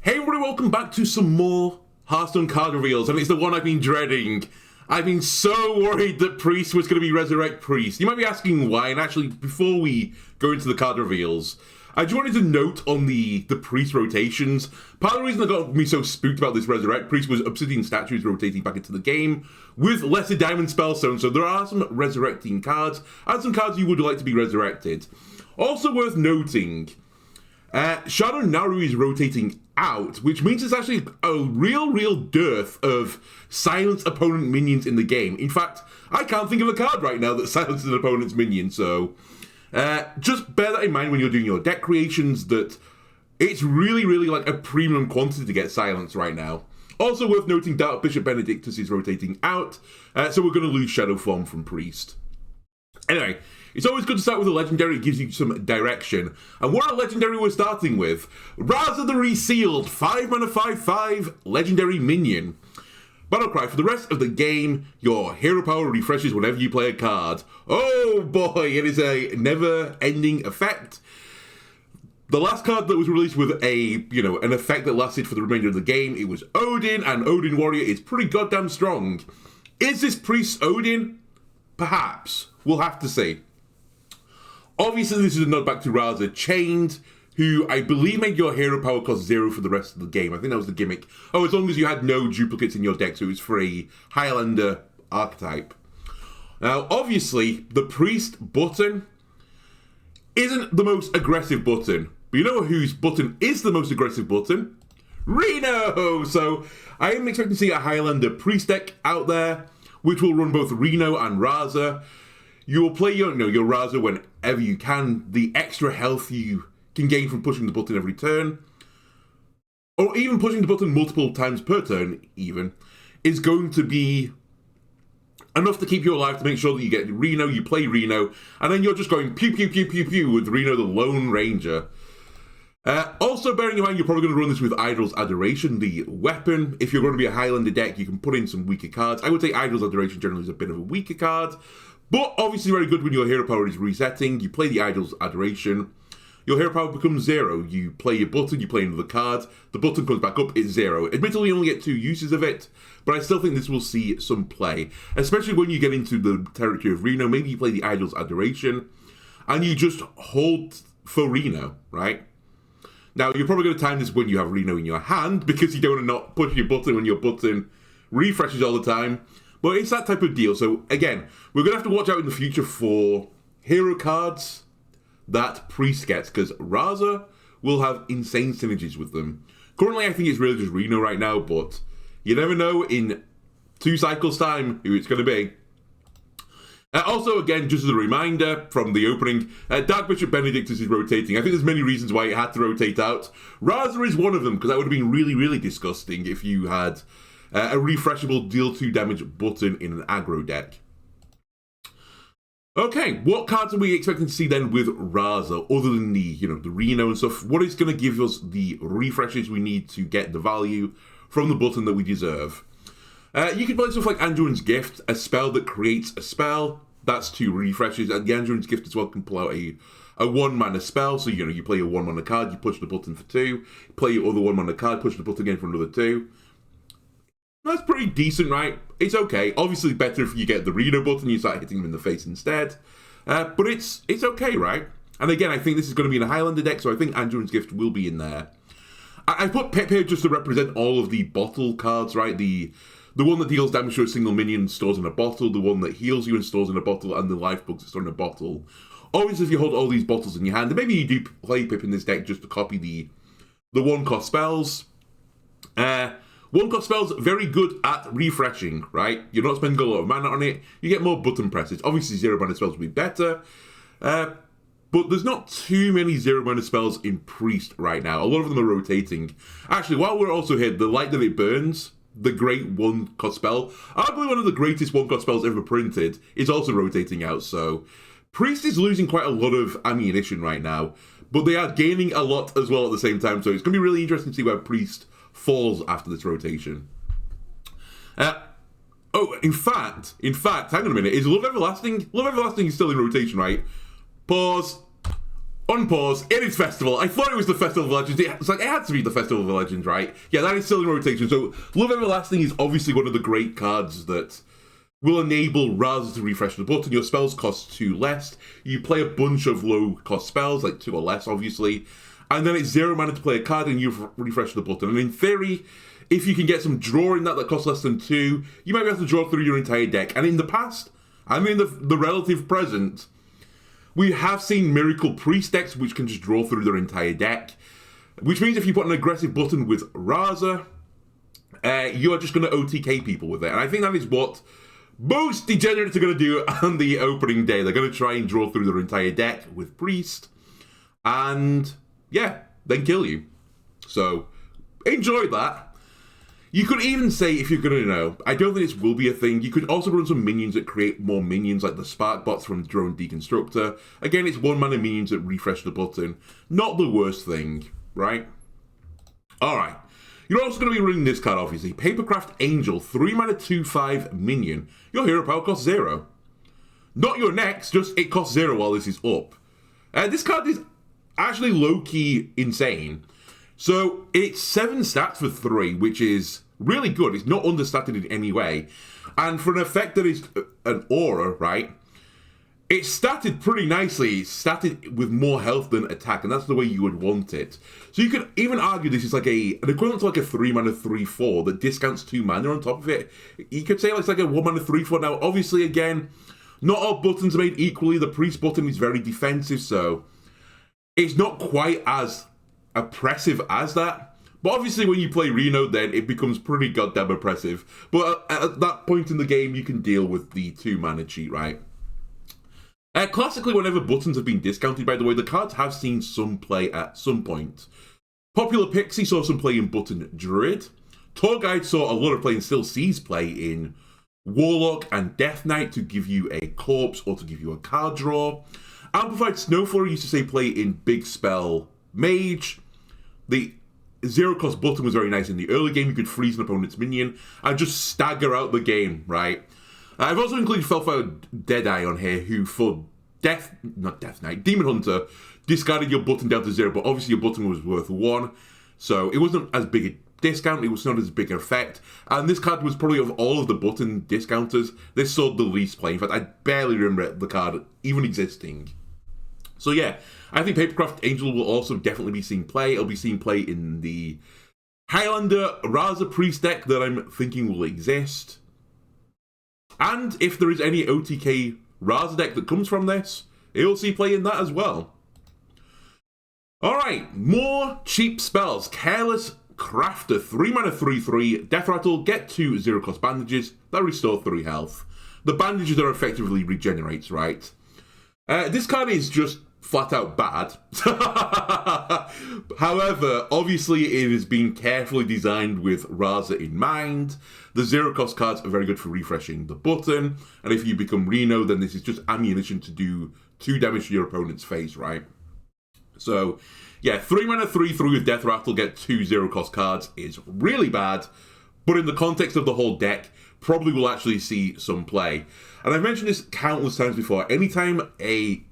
Hey everybody, welcome back to some more Hearthstone card reveals, and it's the one I've been dreading. I've been so worried that Priest was going to be Resurrect Priest. You might be asking why, and actually, before we go into the card reveals, I just wanted to note on the Priest rotations. Part of the reason that got me so spooked about this Resurrect Priest was Obsidian Statues rotating back into the game with lesser Diamond Spellstone, so there are some resurrecting cards, and some cards you would like to be resurrected. Also worth noting, Shadow Naru is rotating out, which means there's actually a real dearth of silence opponent minions in the game. In fact, I can't think of a card right now that silences an opponent's minion, so just bear that in mind when you're doing your deck creations, that it's really like a premium quantity to get silence right now. Also worth noting, Dark Bishop Benedictus is rotating out, so we're going to lose Shadow Form from Priest. Anyway, it's always good to start with a legendary. It gives you some direction. And what a legendary we're starting with. Raza the Resealed, 5 mana 5/5 legendary minion. Battlecry, for the rest of the game, your hero power refreshes whenever you play a card. Oh boy, it is a never-ending effect. The last card that was released with an effect that lasted for the remainder of the game, it was Odin, and Odin Warrior is pretty goddamn strong. Is this Priest Odin? Perhaps. We'll have to see. Obviously, this is a nod back to Raza Chained, who I believe made your hero power cost 0 for the rest of the game. I think that was the gimmick. Oh, as long as you had no duplicates in your deck, so it was free. Highlander archetype. Now, obviously, the Priest button isn't the most aggressive button. But you know whose button is the most aggressive button? Reno! So, I am expecting to see a Highlander Priest deck out there, which will run both Reno and Raza. You will play your Raza whenever you can. The extra health you can gain from pushing the button every turn, or even pushing the button multiple times per turn even, is going to be enough to keep you alive, to make sure that you get Reno, you play Reno, and then you're just going pew pew pew pew pew with Reno the Lone Ranger. Also bearing in mind, you're probably going to run this with Idol's Adoration, the weapon. If you're going to be a Highlander deck, you can put in some weaker cards. I would say Idol's Adoration generally is a bit of a weaker card, but obviously very good when your hero power is resetting. You play the Idol's Adoration, your hero power becomes 0. You play your button, you play another card, the button comes back up, it's 0. Admittedly, you only get 2 uses of it, but I still think this will see some play, especially when you get into the territory of Reno. Maybe you play the Idol's Adoration, and you just hold for Reno, right? Now, you're probably going to time this when you have Reno in your hand, because you don't want to not push your button when your button refreshes all the time. But it's that type of deal. So, again, we're going to have to watch out in the future for hero cards that Priest gets, because Raza will have insane synergies with them. Currently, I think it's really just Reno right now, but you never know in 2 cycles' time who it's going to be. Also, again, just as a reminder from the opening, Dark Bishop Benedictus is rotating. I think there's many reasons why it had to rotate out. Raza is one of them, because that would have been really disgusting if you had a refreshable deal 2 damage button in an aggro deck. Okay, what cards are we expecting to see then with Raza, other than the Reno and stuff? What is going to give us the refreshes we need to get the value from the button that we deserve? You can play stuff like Anduin's Gift, a spell that creates a spell. That's 2 refreshes, and the Anduin's Gift as well can pull out a 1-mana spell. So, you play a 1-mana card, you push the button for 2, play your other 1-mana card, push the button again for another 2. That's pretty decent, right? It's okay. Obviously better if you get the Reno button, you start hitting them in the face instead. But it's okay, right? And again, I think this is going to be in a Highlander deck, so I think Anduin's Gift will be in there. I put Pep here just to represent all of the bottle cards, right? The one that deals damage to a single minion stores in a bottle, the one that heals you and stores in a bottle, and the life bugs that store in a bottle. Obviously, if you hold all these bottles in your hand, and maybe you do play Pip in this deck just to copy the 1-cost spells. 1-cost spells, very good at refreshing, right? You're not spending a lot of mana on it, you get more button presses. Obviously, 0-mana spells will be better, but there's not too many 0-mana spells in Priest right now. A lot of them are rotating. Actually, while we're also here, the Light That It Burns, the great 1-cost spell, arguably one of the greatest 1-cost spells ever printed, is also rotating out, so Priest is losing quite a lot of ammunition right now, but they are gaining a lot as well at the same time, so it's going to be really interesting to see where Priest falls after this rotation. In fact, hang on a minute, is Love Everlasting? Love Everlasting is still in rotation, right? Pause. Unpause. It is Festival. I thought it was the Festival of Legends. It's like, it had to be the Festival of Legends, right? Yeah, that is still in rotation. So, Love Everlasting is obviously one of the great cards that will enable Raza to refresh the button. Your spells cost 2 less. You play a bunch of low-cost spells, like 2 or less, obviously. And then it's 0 mana to play a card, and you refresh the button. And in theory, if you can get some draw in that costs less than 2, you might be able to draw through your entire deck. And in the past, I mean the relative present, we have seen Miracle Priest decks which can just draw through their entire deck. Which means if you put an aggressive button with Raza, you are just going to OTK people with it. And I think that is what most degenerates are going to do on the opening day. They're going to try and draw through their entire deck with Priest. And, yeah, then kill you. So, enjoy that. You could even say, if you're going to I don't think this will be a thing, you could also run some minions that create more minions, like the Spark Bots from Drone Deconstructor. Again, it's 1 mana minions that refresh the button. Not the worst thing, right? Alright. You're also going to be running this card, obviously. Papercraft Angel, 3 mana 2/5 minion. Your hero power costs 0. Not your next, just it costs 0 while this is up. This card is actually low-key insane. So, it's 7 stats for 3, which is really good. It's not understated in any way. And for an effect that is an aura, right, it's statted pretty nicely. It's statted with more health than attack, and that's the way you would want it. So you could even argue this is like an equivalent to like a 3 mana 3/4 that discounts 2 mana on top of it. You could say it's like a 1 mana 3/4. Now, obviously, again, not all buttons are made equally. The Priest button is very defensive, so it's not quite as oppressive as that. But obviously when you play Reno, then it becomes pretty goddamn oppressive. But at that point in the game, you can deal with the 2 mana cheat, right? Classically, whenever buttons have been discounted, by the way, the cards have seen some play at some point. Popular Pixie saw some play in Button Druid. Tour Guide saw a lot of play and still sees play in Warlock and Death Knight to give you a corpse or to give you a card draw. Amplified Snowflurry used to say play in Big Spell Mage. The 0-cost button was very nice in the early game. You could freeze an opponent's minion and just stagger out the game, right? I've also included Felfire Deadeye on here, who for Demon Hunter, discarded your button down to 0, but obviously your button was worth 1, so it wasn't as big a discount, it was not as big an effect, and this card was probably, of all of the button discounters, this saw the least play. In fact, I barely remember the card even existing. So yeah, I think Papercraft Angel will also definitely be seeing play. It'll be seeing play in the Highlander Raza Priest deck that I'm thinking will exist. And if there is any OTK Raza deck that comes from this, it'll see play in that as well. Alright, more cheap spells. Careless Crafter, 3 mana 3/3, Death Rattle, get 2 0-cost bandages, that restore 3 health. The bandages are effectively regenerates, right? This card is just flat out bad. However, obviously it has been carefully designed with Raza in mind. The 0-cost cards are very good for refreshing the button, and if you become Reno, then this is just ammunition to do 2 damage to your opponent's face, right? So, yeah, 3 mana 3/3 with Death Rattle, get 2 0-cost cards is really bad, but in the context of the whole deck, probably will actually see some play. And I've mentioned this countless times before. Anytime a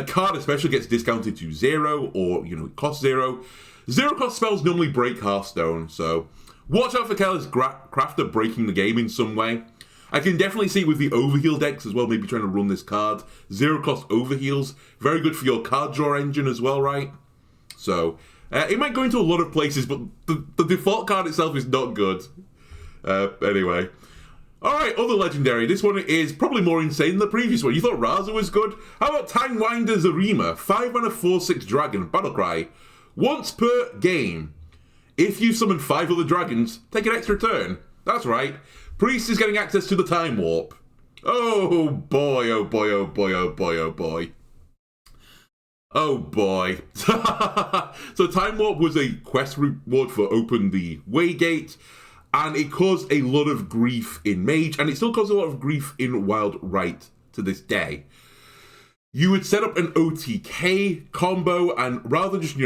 card especially gets discounted to 0, or, it costs 0, 0-cost spells normally break Hearthstone, so watch out for Careless Crafter breaking the game in some way. I can definitely see it with the Overheal decks as well, maybe trying to run this card. 0-cost Overheals, very good for your card draw engine as well, right? So, it might go into a lot of places, but the default card itself is not good. Anyway. Alright, other legendary. This one is probably more insane than the previous one. You thought Raza was good? How about Timewinder Zarima? 5 mana 4/6 dragon, Battlecry. Once per game, if you summon 5 other dragons, take an extra turn. That's right. Priest is getting access to the Time Warp. Oh boy, oh boy, oh boy, oh boy, oh boy. Oh boy. So Time Warp was a quest reward for Open the Waygate, and it caused a lot of grief in Mage, and it still causes a lot of grief in Wild Rite to this day. You would set up an OTK combo, and rather than just,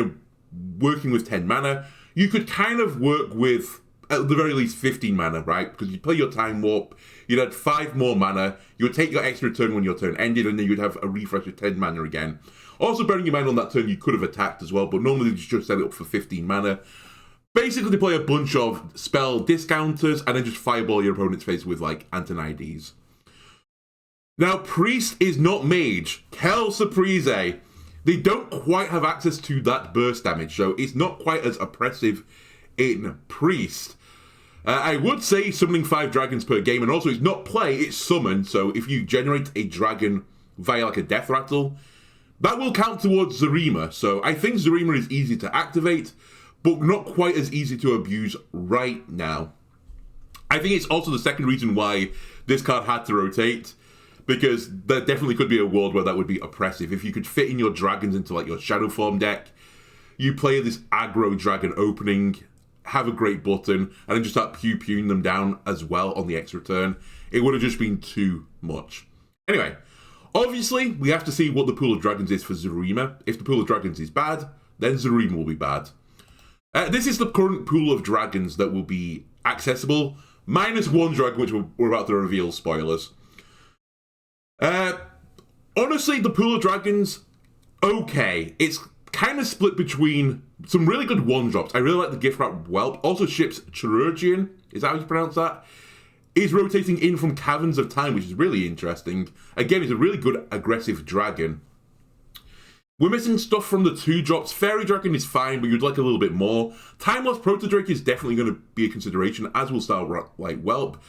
working with 10 mana, you could kind of work with at the very least 15 mana, right? Because you'd play your Time Warp, you'd add 5 more mana, you would take your extra turn when your turn ended, and then you'd have a refresh of 10 mana again. Also, bearing in mind on that turn, you could have attacked as well, but normally you just set it up for 15 mana. Basically, they play a bunch of spell discounters and then just fireball your opponent's face with, like, Antonides. Now, Priest is not Mage. Quelle surprise. They don't quite have access to that burst damage, so it's not quite as oppressive in Priest. I would say summoning 5 dragons per game, and also it's not play, it's summon, so if you generate a dragon via, like, a Death Rattle, that will count towards Zarima, so I think Zarima is easy to activate, but not quite as easy to abuse right now. I think it's also the second reason why this card had to rotate, because there definitely could be a world where that would be oppressive. If you could fit in your dragons into, like, your Shadow Form deck, you play this aggro dragon opening, have a great button, and then just start pew-pewing them down as well on the extra turn. It would have just been too much. Anyway, obviously, we have to see what the pool of dragons is for Zarima. If the pool of dragons is bad, then Zarima will be bad. This is the current pool of dragons that will be accessible, minus 1 dragon, which we're about to reveal, spoilers. Honestly, the pool of dragons, okay. It's kind of split between some really good 1-drops. I really like the gift wrap Whelp. Also, Ship's Chirurgeon, is that how you pronounce that? Is rotating in from Caverns of Time, which is really interesting. Again, it's a really good aggressive dragon. We're missing stuff from the 2-drops. Fairy Dragon is fine, but you'd like a little bit more. Time Lost Proto-Drake is definitely going to be a consideration, as will Star like Whelp.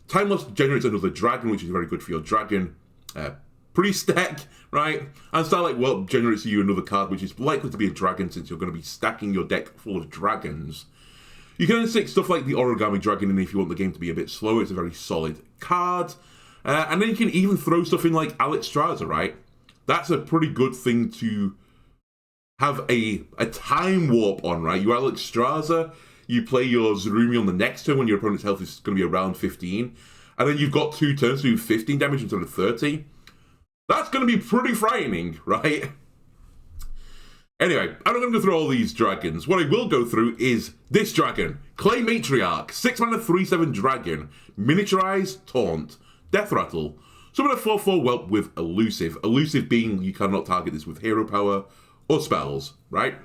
Time Lost generates another dragon, which is very good for your dragon priest deck, right? And Starlight Whelp generates you another card, which is likely to be a dragon, since you're going to be stacking your deck full of dragons. You can then stick stuff like the Origami Dragon in if you want the game to be a bit slower. It's a very solid card. And then you can even throw stuff in like Alexstrasza, right? That's a pretty good thing to have a Time Warp on, right? You Alexstrasza, you play your Zarumi on the next turn when your opponent's health is going to be around 15. And then you've got 2 turns to do 15 damage instead of 30. That's going to be pretty frightening, right? Anyway, I'm not going to go through all these dragons. What I will go through is this dragon. Clay Matriarch, 6 mana 3/7 dragon. Miniaturize, Taunt, Death Rattle. Summon a 4/4 Whelp with Elusive. Elusive being you cannot target this with hero power or spells, right?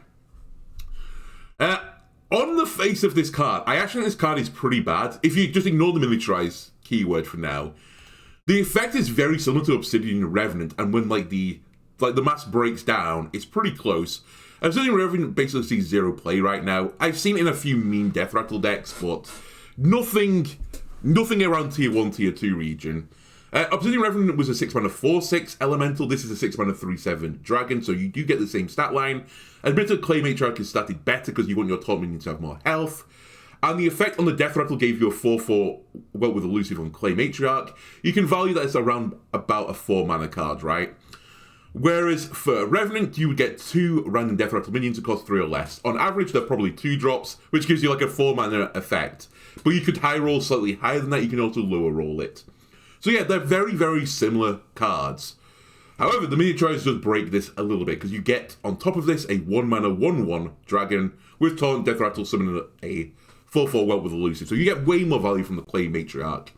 On the face of this card, I actually think this card is pretty bad. If you just ignore the Miniaturize keyword for now, the effect is very similar to Obsidian Revenant, and when the mass breaks down, it's pretty close. Obsidian Revenant basically sees 0 play right now. I've seen it in a few mean Death Rattle decks, but nothing around tier 1, tier 2 region. Obsidian Revenant was a 6 mana 4/6 elemental. This is a 6 mana 3/7 dragon, so you do get the same stat line. Admittedly, Clay Matriarch is statted better because you want your top minion to have more health. And the effect on the Death Rattle gave you a 4/4 Whelp with Elusive on Clay Matriarch. You can value that as around about a 4 mana card, right? Whereas for Revenant, you would get 2 random Death Rattle minions that cost 3 or less. On average, they're probably 2-drops, which gives you like a 4 mana effect. But you could high roll slightly higher than that, you can also lower roll it. So yeah, they're very, very similar cards. However, the Miniaturize does break this a little bit, because you get, on top of this, a 1 mana 1/1 dragon with Taunt, Death Rattle, summoning a 4/4 Whelp with Elusive. So you get way more value from the Clay Matriarch.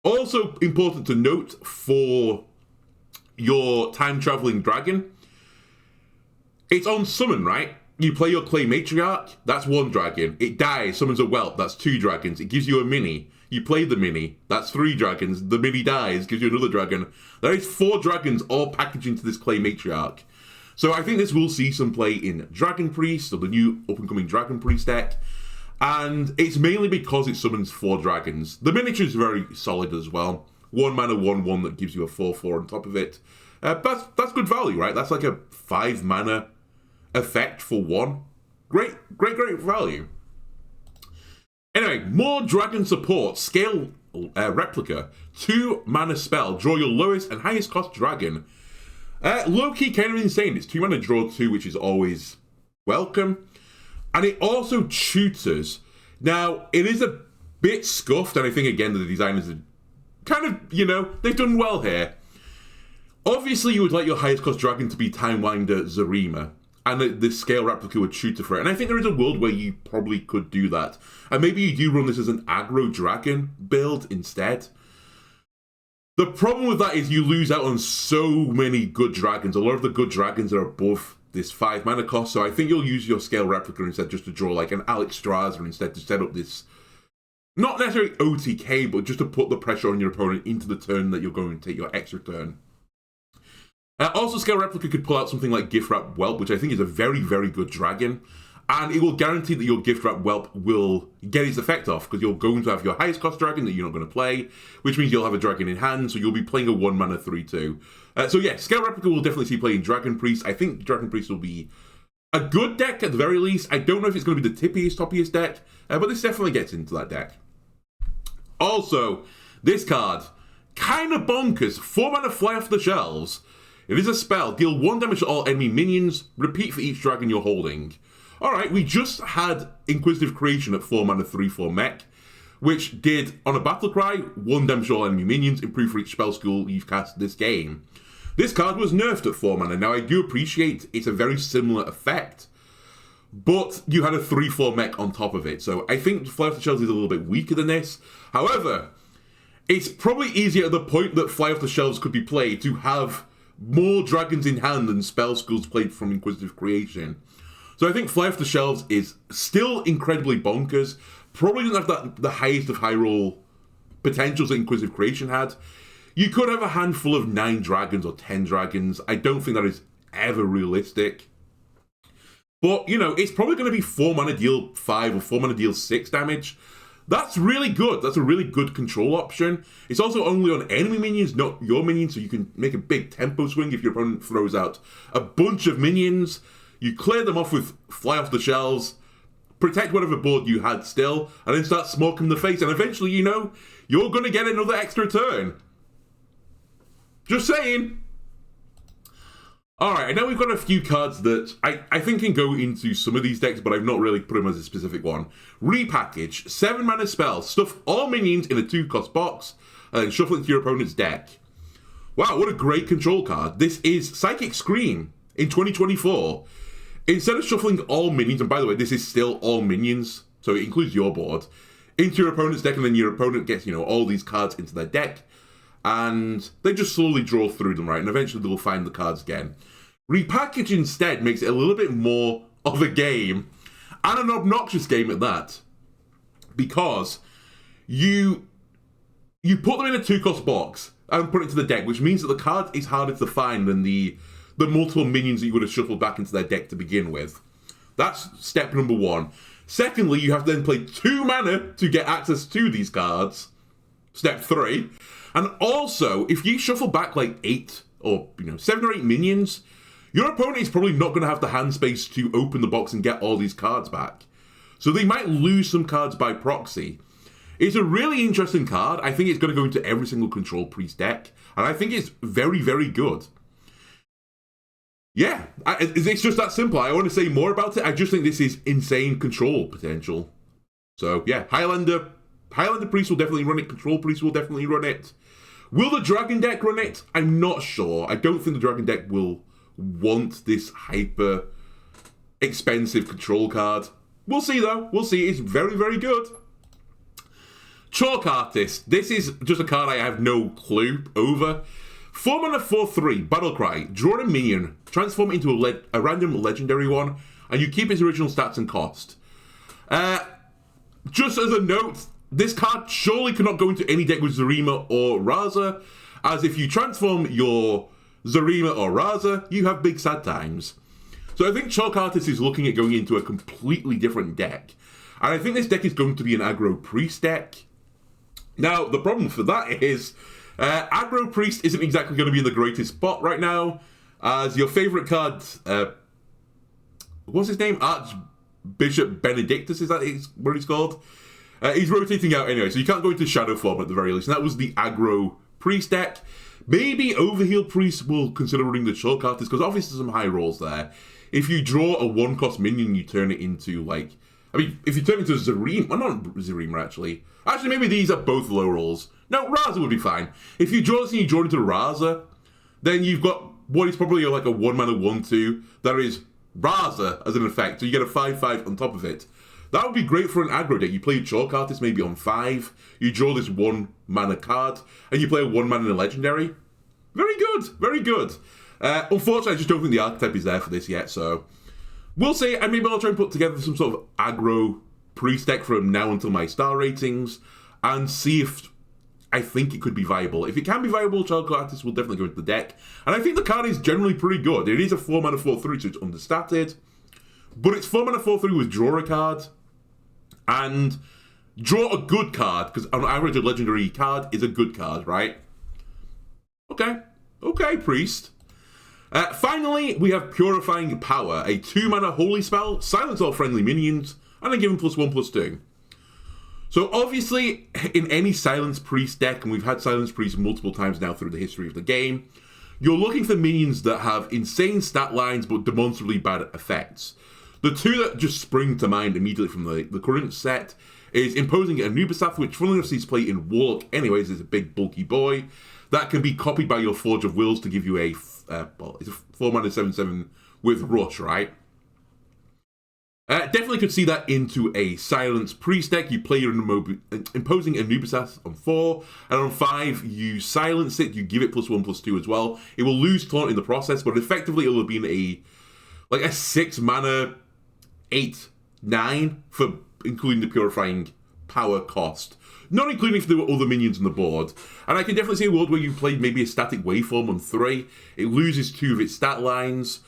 Also important to note for your time-traveling dragon, it's on summon, right? You play your Clay Matriarch, that's 1 dragon. It dies, summons a Whelp, that's 2 dragons. It gives you a mini. You play the mini, that's 3 dragons. The mini dies, gives you another dragon. There is 4 dragons all packaged into this Clay Matriarch. So I think this will see some play in Dragon Priest, or the new up-and-coming Dragon Priest deck. And it's mainly because it summons 4 dragons. The miniature is very solid as well. 1 mana 1/1 that gives you a 4/4 on top of it. That's good value, right? That's like a 5 mana effect for 1. Great value. Anyway, more dragon support. Scale Replica. 2 mana spell. Draw your lowest and highest cost dragon. Low-key kind of insane. It's 2 mana draw 2, which is always welcome. And it also tutors. Now, it is a bit scuffed, and I think, again, the designers are kind of, they've done well here. Obviously, you would like your highest cost dragon to be Time Winder Zarima. and the scale replica would tutor for it. And I think there is a world where you probably could do that. And maybe you do run this as an aggro dragon build instead. The problem with that is you lose out on so many good dragons. A lot of the good dragons are above this 5 mana cost, so I think you'll use your scale replica instead just to draw like an Alex Straza instead to set up this, not necessarily OTK, but just to put the pressure on your opponent into the turn that you're going to take your extra turn. Also, Scale Replica could pull out something like Gift Wrap Whelp, which I think is a very, very good dragon. And it will guarantee that your Gift Wrap Whelp will get its effect off, because you're going to have your highest cost dragon that you're not going to play, which means you'll have a dragon in hand, so you'll be playing a 1 mana 3/2. So yeah, Scale Replica will definitely see play in Dragon Priest. I think Dragon Priest will be a good deck at the very least. I don't know if it's going to be the toppiest deck, but this definitely gets into that deck. Also, this card, kind of bonkers, 4 mana Fly Off the Shelves. It is a spell, deal 1 damage to all enemy minions, repeat for each dragon you're holding. Alright, we just had Inquisitive Creation at 4 mana 3/4 mech, which did, on a battle cry, 1 damage to all enemy minions, improve for each spell skill you've cast this game. This card was nerfed at 4 mana. Now, I do appreciate it's a very similar effect, but you had a 3/4 mech on top of it, so I think Fly Off the Shelves is a little bit weaker than this. However, it's probably easier at the point that Fly Off the Shelves could be played to have more dragons in hand than spell skills played from Inquisitive Creation. So I think Fly Off the Shelves is still incredibly bonkers. Probably doesn't have the highest of high roll potentials that Inquisitive Creation had. You could have a handful of 9 dragons or 10 dragons. I don't think that is ever realistic. But, you know, it's probably going to be 4 mana deal 5 or 4 mana deal 6 damage. That's really good. That's a really good control option. It's also only on enemy minions, not your minions, so you can make a big tempo swing if your opponent throws out a bunch of minions. You clear them off with Fly Off the Shelves, protect whatever board you had still, and then start smoking the face, and eventually, you know, you're going to get another extra turn. Just saying. Alright, I know we've got a few cards that I think can go into some of these decks, but I've not really put them as a specific one. Repackage, 7 mana spell, stuff all minions in a 2-cost box, and then shuffle it into your opponent's deck. Wow, what a great control card. This is Psychic Scream in 2024. Instead of shuffling all minions, and by the way, this is still all minions, so it includes your board, into your opponent's deck, and then your opponent gets, you know, all these cards into their deck, and they just slowly draw through them, right, and eventually they'll find the cards again. Repackage instead makes it a little bit more of a game, and an obnoxious game at that, because you put them in a 2-cost box and put it into the deck, which means that the card is harder to find than the multiple minions that you would have shuffled back into their deck to begin with. That's step number 1. Secondly, you have to then play 2 mana to get access to these cards. Step 3. And also, if you shuffle back like 8 or 7 or 8 minions, your opponent is probably not going to have the hand space to open the box and get all these cards back. So they might lose some cards by proxy. It's a really interesting card. I think it's going to go into every single Control Priest deck, and I think it's very, very good. Yeah, it's just that simple. I want to say more about it. I just think this is insane control potential. So yeah, Highlander Priest will definitely run it. Control Priest will definitely run it. Will the Dragon deck run it? I'm not sure. I don't think the Dragon deck will want this hyper expensive control card. We'll see though. We'll see. It's very, very good. Chalk Artist. This is just a card I have no clue over. 4 mana 4/3, Battlecry. Draw a minion, transform it into a random legendary one, and you keep its original stats and cost. Just as a note, this card surely cannot go into any deck with Zarima or Raza, as if you transform your Zarima or Raza, you have big sad times. So I think Chalk Artist is looking at going into a completely different deck. And I think this deck is going to be an aggro priest deck. Now, the problem for that is aggro priest isn't exactly going to be in the greatest spot right now, as your favorite card, what's his name? Archbishop Benedictus, is that what he's called? He's rotating out anyway, so you can't go into shadow form at the very least. And that was the aggro priest deck. Maybe Overheal Priest will consider running the Chalk Artist, because obviously there's some high rolls there. If you draw a 1-cost minion, you turn it into, like... I mean, if you turn it into Zarima... Well, not Zarima, actually. Actually, maybe these are both low rolls. No, Raza would be fine. If you draw this and you draw it into Raza, then you've got what is probably like a 1-mana 1/2 that is Raza as an effect, so you get a 5/5 on top of it. That would be great for an aggro deck. You play a Chalk Artist maybe on 5, you draw this 1 mana card, and you play a 1 mana legendary. Very good, very good. Unfortunately, I just don't think the archetype is there for this yet, so we'll see. And maybe I'll try and put together some sort of aggro priest deck from now until my star ratings, and see if I think it could be viable. If it can be viable, Chalk Artist will definitely go into the deck. And I think the card is generally pretty good. It is a 4 mana 4/3, so it's understated. But it's 4 mana 4/3 with draw a card. And draw a good card, because on average a legendary card is a good card, right? Okay, Priest. Finally, we have Purifying Power, a 2 mana holy spell, silence all friendly minions, and then give them +1/+2. So obviously, in any Silence Priest deck, and we've had Silence Priest multiple times now through the history of the game, you're looking for minions that have insane stat lines but demonstrably bad effects. The two that just spring to mind immediately from the current set is Imposing Anubisath, which funnily enough sees play in Warlock anyways, is a big bulky boy. That can be copied by your Forge of Wills to give you a, it's a 4 mana 7/7 with Rush, right? Definitely could see that into a Silence Priest deck. You play your Imposing Anubisath on 4, and on 5 you silence it, you give it +1/+2 as well. It will lose Taunt in the process, but effectively it will have been a 6 mana 8/9 for including the Purifying Power cost. Not including if there were other minions on the board. And I can definitely see a world where you played maybe a Static Waveform on 3, it loses 2 of its stat lines,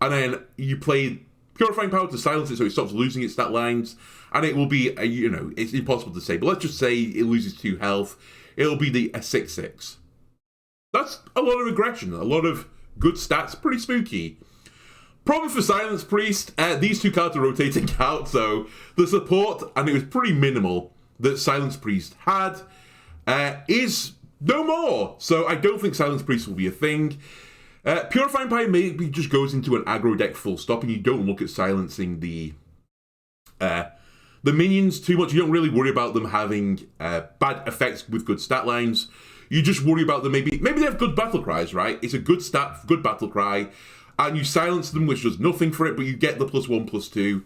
and then you play Purifying Power to silence it so it stops losing its stat lines, and it will be, it's impossible to say, but let's just say it loses 2 health, it'll be a 6/6. That's a lot of aggression, a lot of good stats, pretty spooky. Problem for Silence Priest, these 2 cards are rotating out, so the support, and it was pretty minimal, that Silence Priest had, is no more. So I don't think Silence Priest will be a thing. Purifying Power maybe just goes into an aggro deck full stop, and you don't look at silencing the minions too much. You don't really worry about them having bad effects with good stat lines. You just worry about them, maybe they have good battle cries, right? It's a good stat, good battle cry, and you silence them, which does nothing for it, but you get the +1/+2.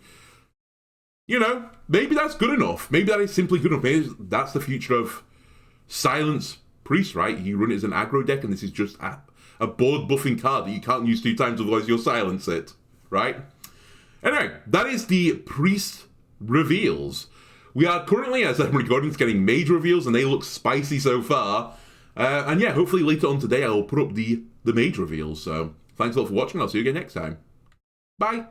Maybe that's good enough. Maybe that is simply good enough. Maybe that's the future of Silence Priest, right? You run it as an aggro deck, and this is just a board buffing card that you can't use 2 times, otherwise you'll silence it, right? Anyway, that is the Priest reveals. We are currently, as I'm recording, getting major reveals, and they look spicy so far. And yeah, hopefully later on today I'll put up the major reveals. So thanks a lot for watching. I'll see you again next time. Bye.